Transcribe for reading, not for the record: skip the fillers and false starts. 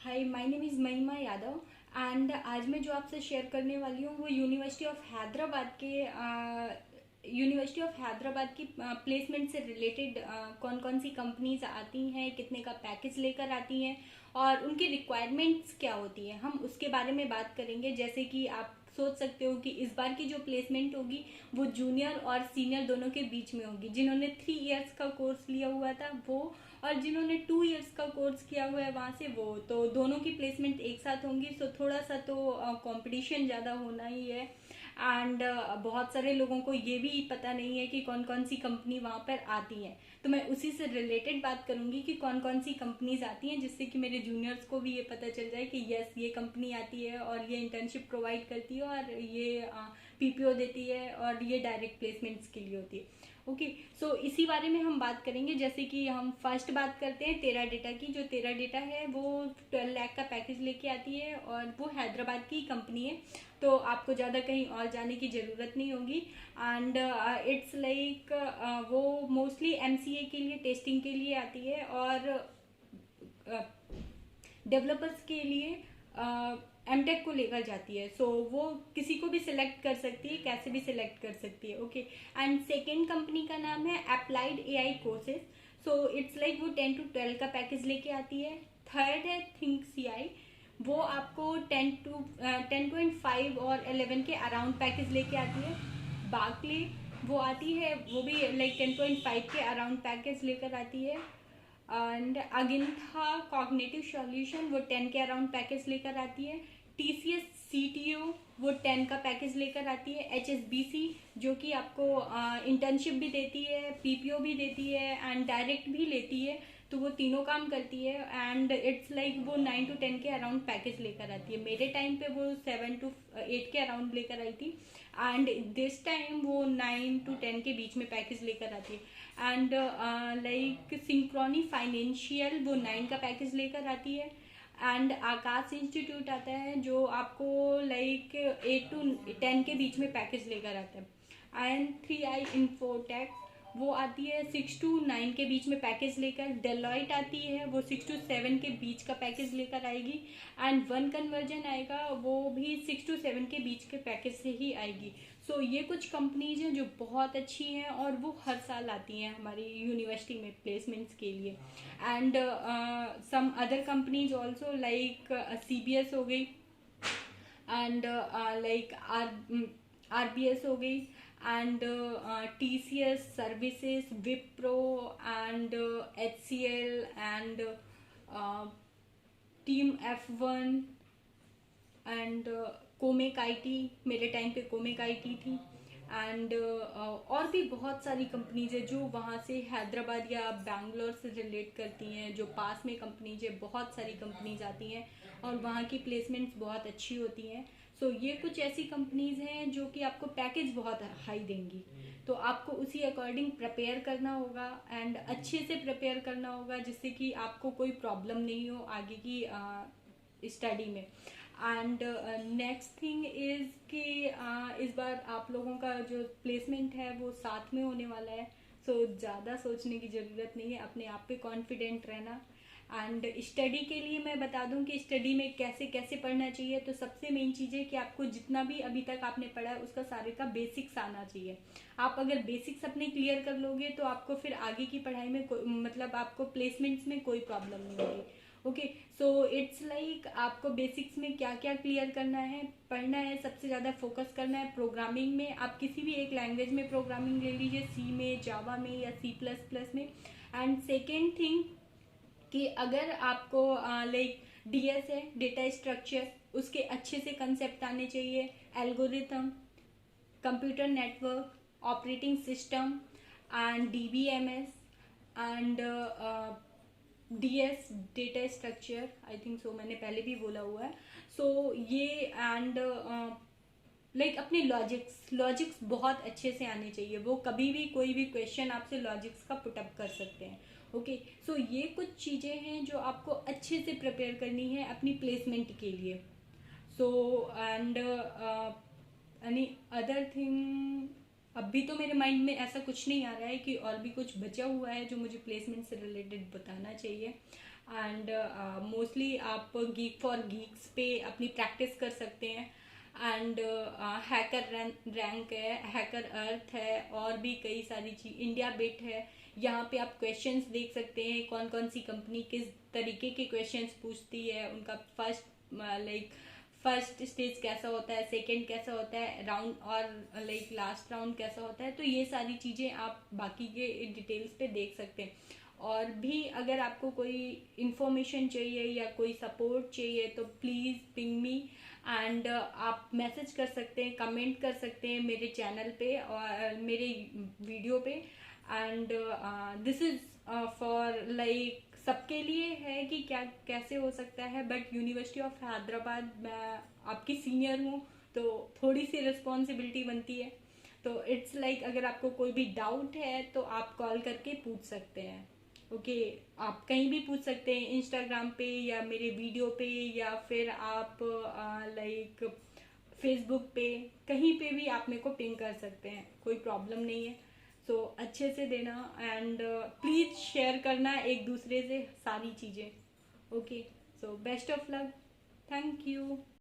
Hi, my name is महिमा Yadav and आज मैं जो आपसे शेयर करने वाली हूँ वो यूनिवर्सिटी ऑफ हैदराबाद की प्लेसमेंट से रिलेटेड कौन कौन सी कंपनीज आती हैं, कितने का पैकेज लेकर आती हैं और उनकी रिक्वायरमेंट्स क्या होती हैं, हम उसके बारे में बात करेंगे। जैसे कि आप सोच सकते हो कि इस बार की जो प्लेसमेंट होगी वो जूनियर और सीनियर दोनों के बीच में होगी। जिन्होंने 3 इयर्स का कोर्स लिया हुआ था वो, और जिन्होंने 2 इयर्स का कोर्स किया हुआ है वहाँ से वो, तो दोनों की प्लेसमेंट एक साथ होंगी। सो थोड़ा सा तो कंपटीशन ज़्यादा होना ही है। एंड बहुत सारे लोगों को ये भी पता नहीं है कि कौन कौन सी कंपनी वहाँ पर आती है, तो मैं उसी से रिलेटेड बात करूँगी कि कौन कौन सी कंपनीज आती हैं, जिससे कि मेरे जूनियर्स को भी ये पता चल जाए कि यस, ये कंपनी आती है और ये इंटर्नशिप प्रोवाइड करती है और ये पीपीओ देती है और ये डायरेक्ट प्लेसमेंट्स के लिए होती है। ओके, सो इसी बारे में हम बात करेंगे। जैसे कि हम फर्स्ट बात करते हैं तेरा डेटा की। जो तेरा डेटा है वो 12 लाख का पैकेज लेके आती है और वो हैदराबाद की कंपनी है, तो आपको ज़्यादा कहीं और जाने की ज़रूरत नहीं होगी। एंड इट्स लाइक वो मोस्टली एमसीए के लिए, टेस्टिंग के लिए आती है और डेवलपर्स के लिए एमटेक को लेकर जाती है। सो वो किसी को भी सिलेक्ट कर सकती है, कैसे भी सिलेक्ट कर सकती है। ओके, एंड सेकेंड कंपनी का नाम है applied AI courses. So it's like वो 10 to 12 का पैकेज लेके आती है। थर्ड है थिंक सीआई, वो आपको 10.5 और 11 के अराउंड पैकेज लेके आती है। बार्कले वो आती है, वो भी लाइक 10.5 के अराउंड पैकेज लेकर आती है। एंड अगिंथा कॉग्निटिव सॉल्यूशन वो 10 के अराउंड पैकेज लेकर आती है। टीसीएस सीटीओ वो 10 का पैकेज लेकर आती है। एचएसबीसी जो कि आपको इंटर्नशिप भी देती है, पीपीओ भी देती है एंड डायरेक्ट भी लेती है, तो वो तीनों काम करती है। एंड इट्स लाइक वो 9 to 10 के अराउंड पैकेज लेकर आती है। मेरे टाइम पे वो 7 to 8 के अराउंड लेकर आई थी एंड दिस टाइम वो 9 to 10 के बीच में पैकेज लेकर आती है। एंड लाइक सिंक्रोनी फाइनेंशियल वो 9 का पैकेज लेकर आती है। एंड आकाश इंस्टीट्यूट आता है जो आपको लाइक 8 to 10 के बीच में पैकेज लेकर आता है। एंड 3i इन्फोटेक वो आती है 6 to 9 के बीच में पैकेज लेकर। डेलॉइट आती है वो 6 to 7 के बीच का पैकेज लेकर आएगी। एंड वन कन्वर्जन आएगा वो भी 6 to 7 के बीच के पैकेज से ही आएगी। सो ये कुछ कंपनीज हैं जो बहुत अच्छी हैं और वो हर साल आती हैं हमारी यूनिवर्सिटी में प्लेसमेंट्स के लिए। And some other companies also like CBS हो गई एंड लाइक आरबीएस हो गई and TCS services, Wipro and HCL and team F1 and कोमेक आईटी, मेरे टाइम पे कोमेक आईटी थी। एंड और भी बहुत सारी कंपनीज है जो वहाँ से हैदराबाद या बैंगलोर से रिलेट करती हैं, जो पास में कंपनीज है। बहुत सारी कंपनीज आती हैं और वहाँ की प्लेसमेंट्स बहुत अच्छी होती हैं। सो ये कुछ ऐसी कंपनीज हैं जो कि आपको पैकेज बहुत हाई देंगी, तो आपको उसी अकॉर्डिंग प्रिपेयर करना होगा एंड अच्छे से प्रिपेयर करना होगा, जिससे कि आपको कोई प्रॉब्लम नहीं हो आगे की स्टडी में। एंड नेक्स्ट थिंग इज़ कि इस बार आप लोगों का जो प्लेसमेंट है वो साथ में होने वाला है। सो ज़्यादा सोचने की ज़रूरत नहीं है, अपने आप पे कॉन्फिडेंट रहना। एंड स्टडी के लिए मैं बता दूं कि स्टडी में कैसे कैसे पढ़ना चाहिए। तो सबसे मेन चीज़ है कि आपको जितना भी अभी तक आपने पढ़ा है उसका सारे का बेसिक्स आना चाहिए। आप अगर बेसिक्स अपने क्लियर कर लोगे तो आपको फिर आगे की पढ़ाई में मतलब आपको प्लेसमेंट्स में कोई प्रॉब्लम नहीं होगी। ओके, सो इट्स लाइक आपको बेसिक्स में क्या क्या क्लियर करना है, पढ़ना है, सबसे ज़्यादा फोकस करना है प्रोग्रामिंग में। आप किसी भी एक लैंग्वेज में प्रोग्रामिंग ले लीजिए, सी में, जावा में या C++ में। एंड सेकेंड थिंग कि अगर आपको लाइक डीएस है, डेटा स्ट्रक्चर, उसके अच्छे से कंसेप्ट आने चाहिए। Algorithm, computer network, operating system and DBMS and DS, data structure, I think so मैंने पहले भी बोला हुआ है। सो ये एंड लाइक अपने लॉजिक्स बहुत अच्छे से आने चाहिए। वो कभी भी कोई भी क्वेश्चन आपसे लॉजिक्स का पुटअप कर सकते हैं। ओके, सो ये कुछ चीज़ें हैं जो आपको अच्छे से प्रिपेयर करनी है अपनी प्लेसमेंट के लिए। So and any other thing, अभी तो मेरे माइंड में ऐसा कुछ नहीं आ रहा है कि और भी कुछ बचा हुआ है जो मुझे प्लेसमेंट से रिलेटेड बताना चाहिए। एंड मोस्टली आप गीक फॉर गीक्स पे अपनी प्रैक्टिस कर सकते हैं। एंड हैकर रैंक है, हैकर अर्थ है, और भी कई सारी चीज, इंडिया बिट है। यहाँ पे आप क्वेश्चंस देख सकते हैं, कौन कौन सी कंपनी किस तरीके के क्वेश्चंस पूछती है, उनका फर्स्ट स्टेज कैसा होता है, सेकंड कैसा होता है, राउंड और लास्ट राउंड कैसा होता है। तो ये सारी चीज़ें आप बाकी के डिटेल्स पे देख सकते हैं। और भी अगर आपको कोई इंफॉर्मेशन चाहिए या कोई सपोर्ट चाहिए तो प्लीज़ पिंग मी। एंड आप मैसेज कर सकते हैं, कमेंट कर सकते हैं मेरे चैनल पे और मेरे वीडियो पे। एंड दिस इज़ फॉर सबके लिए है कि क्या कैसे हो सकता है, बट यूनिवर्सिटी ऑफ हैदराबाद मैं आपकी सीनियर हूँ तो थोड़ी सी रिस्पॉन्सिबिलिटी बनती है। तो इट्स अगर आपको कोई भी डाउट है तो आप कॉल करके पूछ सकते हैं। ओके, आप कहीं भी पूछ सकते हैं, इंस्टाग्राम पे या मेरे वीडियो पे, या फिर आप फेसबुक पे, कहीं पे भी आप मेरे को पिंग कर सकते हैं, कोई प्रॉब्लम नहीं है। सो अच्छे से देना एंड प्लीज़ शेयर करना एक दूसरे से सारी चीज़ें। Okay, so best of luck, thank you.